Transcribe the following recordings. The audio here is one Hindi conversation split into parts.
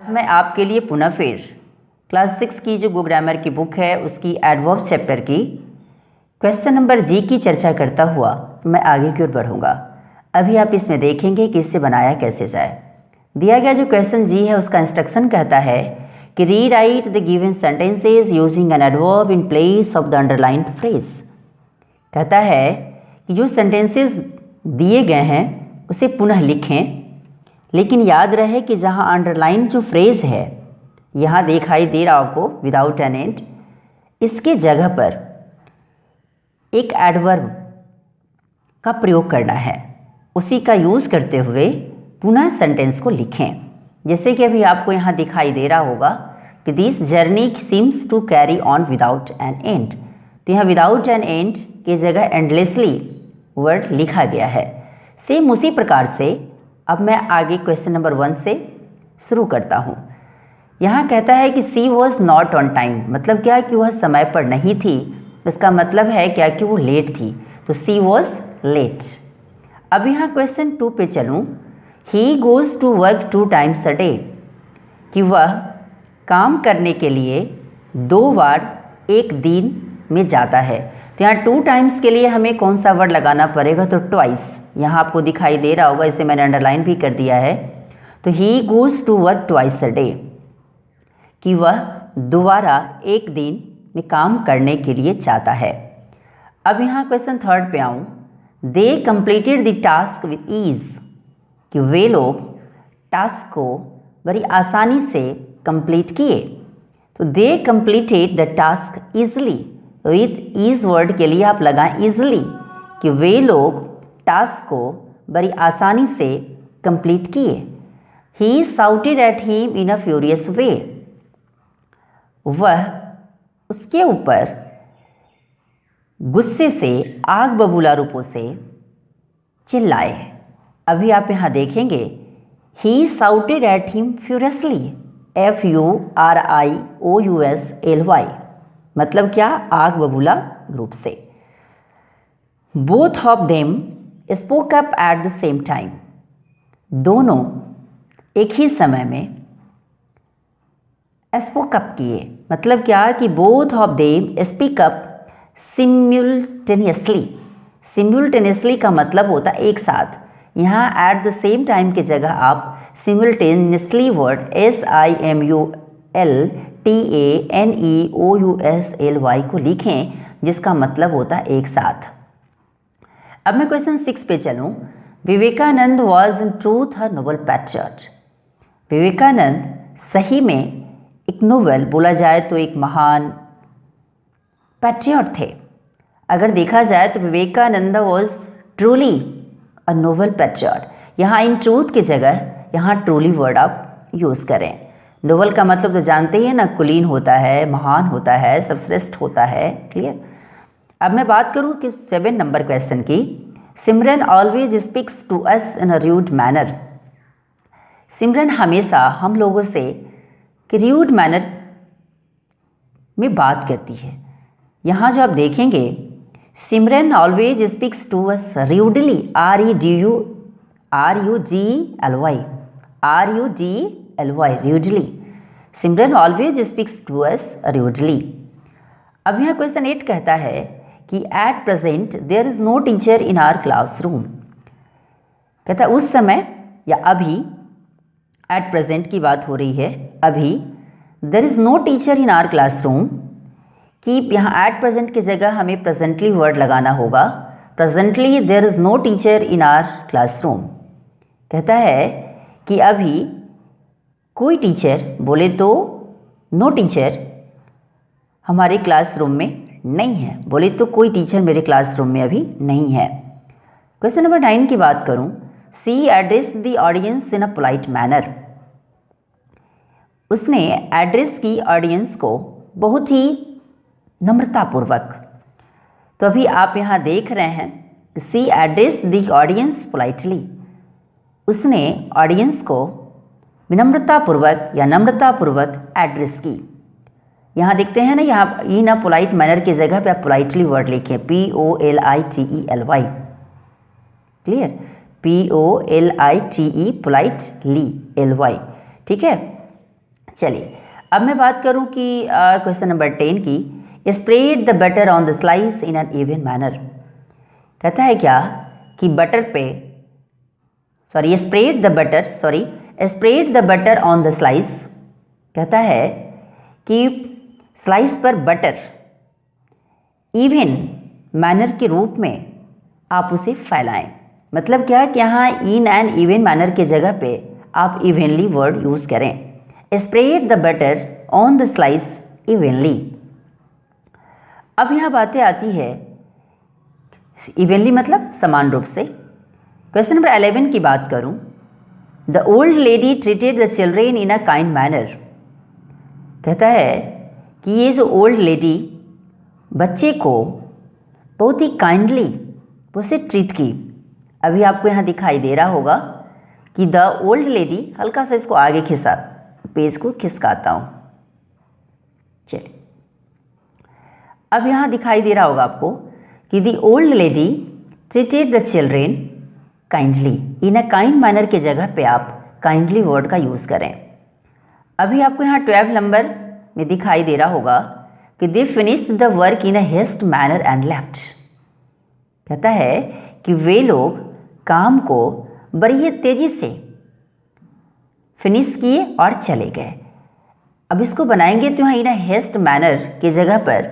आज मैं आपके लिए पुनः फिर क्लास 6 की जो गो ग्रामर की बुक है उसकी एडवर्ब चैप्टर की क्वेश्चन नंबर जी की चर्चा करता हुआ मैं आगे की ओर बढ़ूंगा। अभी आप इसमें देखेंगे कि इससे बनाया कैसे जाए। दिया गया जो क्वेश्चन जी है उसका इंस्ट्रक्शन कहता है कि rewrite the given sentences using an adverb in place of the underlined phrase. कहता है कि जो सेंटेंसेस दिए गए हैं उसे पुनः लिखें, लेकिन याद रहे कि जहाँ अंडरलाइन जो फ्रेज है यहाँ दिखाई दे रहा आपको विदाउट एन एंड, इसके जगह पर एक एडवर्ब का प्रयोग करना है। उसी का यूज़ करते हुए पुनः सेंटेंस को लिखें। जैसे कि अभी आपको यहाँ दिखाई दे रहा होगा कि this journey seems to carry on without an end. तो यहाँ विदाउट एन एंड की जगह एंडलेसली वर्ड लिखा गया है। सेम उसी प्रकार से अब मैं आगे क्वेश्चन नंबर 1 से शुरू करता हूँ। यहाँ कहता है कि सी वॉज नॉट ऑन टाइम, मतलब क्या कि वह समय पर नहीं थी। इसका मतलब है क्या कि वो लेट थी, तो सी वॉज लेट। अब यहाँ क्वेश्चन 2 पे चलूँ। He goes to work 2 times a day, कि वह काम करने के लिए 2 बार एक दिन में जाता है। तो यहाँ 2 टाइम्स के लिए हमें कौन सा वर्ड लगाना पड़ेगा, तो ट्वाइस। यहाँ आपको दिखाई दे रहा होगा, इसे मैंने अंडरलाइन भी कर दिया है। तो he goes to work twice a day, कि वह दोबारा एक दिन में काम करने के लिए जाता है। अब यहाँ क्वेश्चन 3 पे आऊँ। They completed the task with ease, कि वे लोग टास्क को बड़ी आसानी से कंप्लीट किए। तो they completed the task easily, with ease word के लिए आप लगाएं ईजली, कि वे लोग टास्क को बड़ी आसानी से कंप्लीट किए। He shouted at him in a furious way, वह उसके ऊपर गुस्से से आग बबूला रूपों से चिल्लाए। अभी आप यहाँ देखेंगे ही shouted at him furiously, FURIOUSLY, मतलब क्या, आग बबूला रूप से। Both of them spoke up at the same time, दोनों एक ही समय में स्पोक अप किए। मतलब क्या कि both of them speak up simultaneously. Simultaneously का मतलब होता है एक साथ। यहाँ एट द सेम टाइम की जगह आप सिम्युल्टेनियसली वर्ड SIMULTANEOUSLY को लिखें, जिसका मतलब होता है एक साथ। अब मैं क्वेश्चन 6 पे चलूँ। Vivekananda was in truth a noble patriot. Vivekananda सही में एक नोबल, बोला जाए तो एक महान पैट्रियट थे। अगर देखा जाए तो Vivekananda was truly a noble patriot. यहाँ इन ट्रूथ की जगह यहाँ ट्रूली वर्ड आप यूज़ करें। नोबल का मतलब तो जानते ही हैं ना, कुलीन होता है, महान होता है, सर्वश्रेष्ठ होता है। क्लियर। अब मैं बात करूँ कि 7 नंबर क्वेश्चन की। Simran always speaks to us in a rude manner. Simran हमेशा हम लोगों से रूड मैनर में बात करती है। यहाँ जो आप देखेंगे Simran always speaks to us rudely, RUDLY, rudely. Simran always speaks to us rudely. अब यहाँ क्वेश्चन 8 कहता है कि at present there is no teacher in our classroom. कहता है उस समय या अभी, एट प्रेजेंट की बात हो रही है, अभी। There is no teacher in our classroom, कि यहाँ एट प्रेजेंट की जगह हमें प्रेजेंटली वर्ड लगाना होगा। Presently there is no teacher in our classroom. कहता है कि अभी कोई टीचर, बोले तो नो टीचर हमारे क्लासरूम में नहीं है। बोले तो कोई टीचर मेरे क्लासरूम में अभी नहीं है। क्वेश्चन नंबर 9 की बात करूं। She address the audience in a polite manner. उसने एड्रेस की ऑडियंस को बहुत ही नम्रतापूर्वक। तो अभी आप यहाँ देख रहे हैं सी एड्रेस द ऑडियंस पोलाइटली। उसने ऑडियंस को विनम्रतापूर्वक या नम्रतापूर्वक एड्रेस की। यहाँ देखते हैं ना, यहाँ इन अ पोलाइट मैनर की जगह पे आप पोलाइटली वर्ड लिखें, POLITELY। Clear, POLITE, politely, LY। ठीक है। चलिए अब मैं बात करूं कि क्वेश्चन नंबर 10 की, spread the butter on the slice in an even manner. कहता है क्या कि बटर पे spread the butter on the slice. कहता है कि स्लाइस पर बटर इवन मैनर के रूप में आप उसे फैलाएं। मतलब क्या कि यहाँ इन एन इवन मैनर के जगह पे आप इवनली वर्ड यूज करें। Spread the butter on the slice evenly. अब यहाँ बातें आती है इवनली मतलब समान रूप से। क्वेश्चन नंबर 11 की बात करूं, the old lady treated the children in a kind manner. कहता है कि ये जो ओल्ड लेडी बच्चे को बहुत ही काइंडली उसे ट्रीट की। अभी आपको यहाँ दिखाई दे रहा होगा कि द ओल्ड लेडी, हल्का सा इसको आगे खिसा, पेज को खिसकाता हूँ। चलिए अब यहाँ दिखाई दे रहा होगा आपको कि the old lady treated the children kindly. In a kind manner के जगह पे आप काइंडली वर्ड का यूज़ करें। अभी आपको यहाँ 12 नंबर में दिखाई दे रहा होगा कि they finished the work in a haste manner and left. कहता है कि वे लोग काम को बड़ी तेजी से फिनिश किए और चले गए। अब इसको बनाएंगे तो यहाँ इन अ हेस्ट मैनर के जगह पर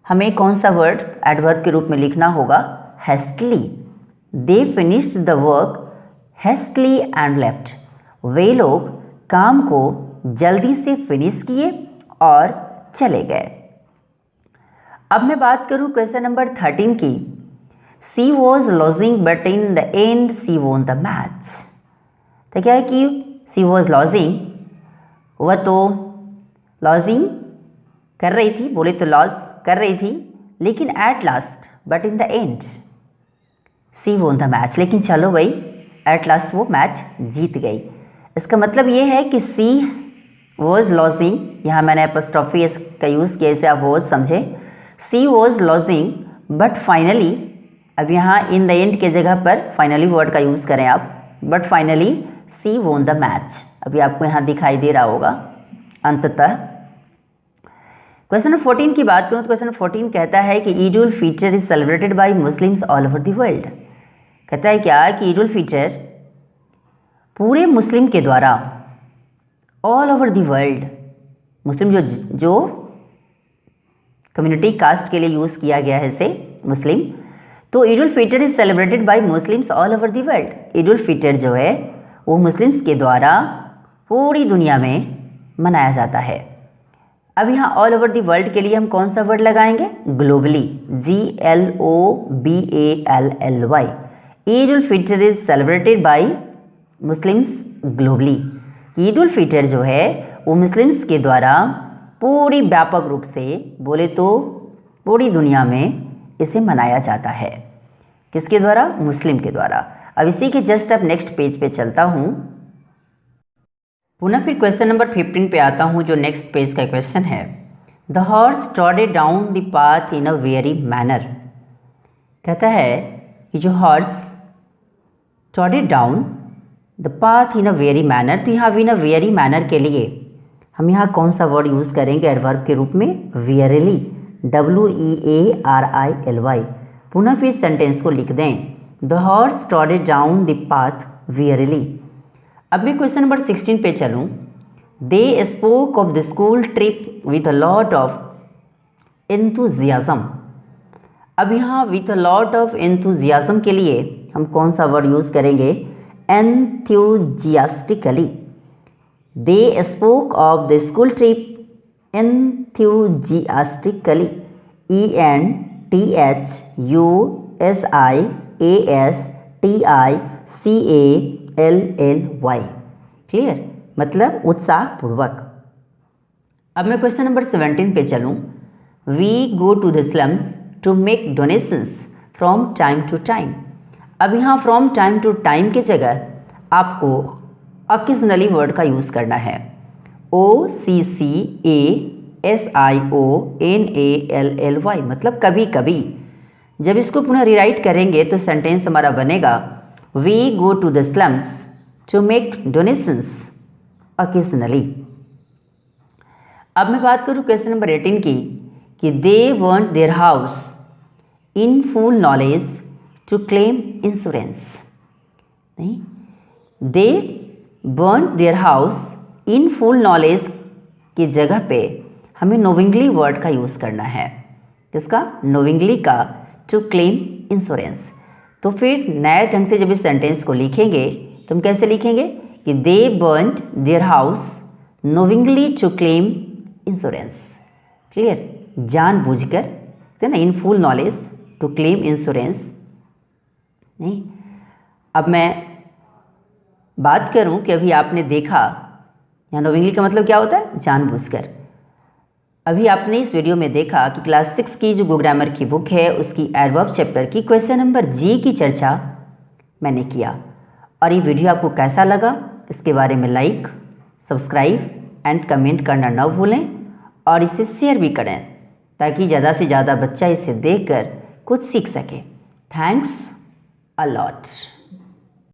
हमें कौन सा वर्ड एडवर्ब के रूप में लिखना होगा? Hastily. They finished the work hastily and left. वे लोग काम को जल्दी से फिनिश किए और चले गए। अब मैं बात करूं क्वेश्चन नंबर 13 की, she was losing but in the end she won the match. तो क्या है कि सी वॉज लॉजिंग, वह तो लॉजिंग कर रही थी, बोले तो लॉज कर रही थी, लेकिन at last but in the end she won the match. लेकिन चलो भाई एट लास्ट वो मैच जीत गई। इसका मतलब ये है कि सी वॉज लॉजिंग, यहाँ मैंने एपोस्ट्रोफी का यूज़ किया, इसे आप वॉज समझे। सी वॉज लॉजिंग बट फाइनली, अब यहाँ इन द एंड के जगह पर फाइनली वर्ड का यूज़ करें आप, but finally C won the match. अभी आपको यहाँ दिखाई दे रहा होगा अंततः। क्वेश्चन नंबर 14 की बात करूँ तो क्वेश्चन नंबर 14 कहता है कि Eid ul Fitr is celebrated by Muslims all over the world. कहता है क्या कि ईद उल फितर पूरे मुस्लिम के द्वारा ऑल ओवर द वर्ल्ड, मुस्लिम जो कम्युनिटी कास्ट के लिए यूज़ किया गया है इसे मुस्लिम, तो Eid ul Fitr is celebrated by Muslims all over the world. Eid ul Fitr जो है वो मुस्लिम्स के द्वारा पूरी दुनिया में मनाया जाता है। अब यहाँ ऑल ओवर द वर्ल्ड के लिए हम कौन सा वर्ड लगाएंगे? Globally, GLOBALLY। Eid ul Fitr is celebrated by Muslims globally. Eid ul Fitr जो है वो मुस्लिम्स के द्वारा पूरी व्यापक रूप से, बोले तो पूरी दुनिया में इसे मनाया जाता है। किसके द्वारा? मुस्लिम के द्वारा। अब इसी के जस्ट अब नेक्स्ट पेज पे चलता हूँ, पुनः फिर क्वेश्चन नंबर 15 पे आता हूँ, जो नेक्स्ट पेज का क्वेश्चन है। The horse trotted down the path in a weary manner. कहता है कि जो horse trotted down the path in a weary manner, तो यहाँ इन अ वेरी मैनर के लिए हम यहाँ कौन सा वर्ड यूज़ करेंगे एडवर्ब के रूप में? वेयरली, WEARILY। पुनः फिर सेंटेंस को लिख दें, the horse trotted down the path wearily. अब मैं क्वेश्चन नंबर 16 पे चलूँ। They spoke of the school trip with a lot of enthusiasm. अब यहाँ with a lot of enthusiasm के लिए हम कौन सा वर्ड यूज़ करेंगे? enthusiastically। They spoke of the school trip enthusiastically, ENTHUSIASTICALLY। Clear? मतलब उत्साहपूर्वक। अब मैं क्वेश्चन नंबर 17 पे चलूँ। We go to the slums to make donations from time to time। अब यहाँ फ्रॉम टाइम टू टाइम की जगह आपको ऑकेजनली वर्ड का यूज़ करना है। OCCASIONALLY, मतलब कभी कभी। जब इसको पुनः रिराइट करेंगे तो सेंटेंस हमारा बनेगा, we go to the slums to make donations occasionally. अब मैं बात करूँ क्वेश्चन नंबर 18 की कि they want their house in full knowledge to claim insurance. नहीं, they want their house in full knowledge की जगह पे हमें नोविंगली वर्ड का यूज़ करना है। किसका? नोविंगली का, टू क्लेम इंश्योरेंस। तो फिर नए ढंग से जब इस सेंटेंस को लिखेंगे तो हम कैसे लिखेंगे कि they burned their house knowingly to claim insurance. Clear? जानबूझकर, है ना, in full knowledge to claim insurance. नहीं, अब मैं बात करूं कि अभी आपने देखा यहाँ नोविंगली का मतलब क्या होता है? जानबूझकर। अभी आपने इस वीडियो में देखा कि क्लास 6 की जो गो ग्रामर की बुक है उसकी एडवर्ब चैप्टर की क्वेश्चन नंबर जी की चर्चा मैंने किया। और ये वीडियो आपको कैसा लगा इसके बारे में लाइक, सब्सक्राइब एंड कमेंट करना न भूलें और इसे शेयर भी करें ताकि ज़्यादा से ज़्यादा बच्चा इसे देखकर कुछ सीख सके। Thanks a lot.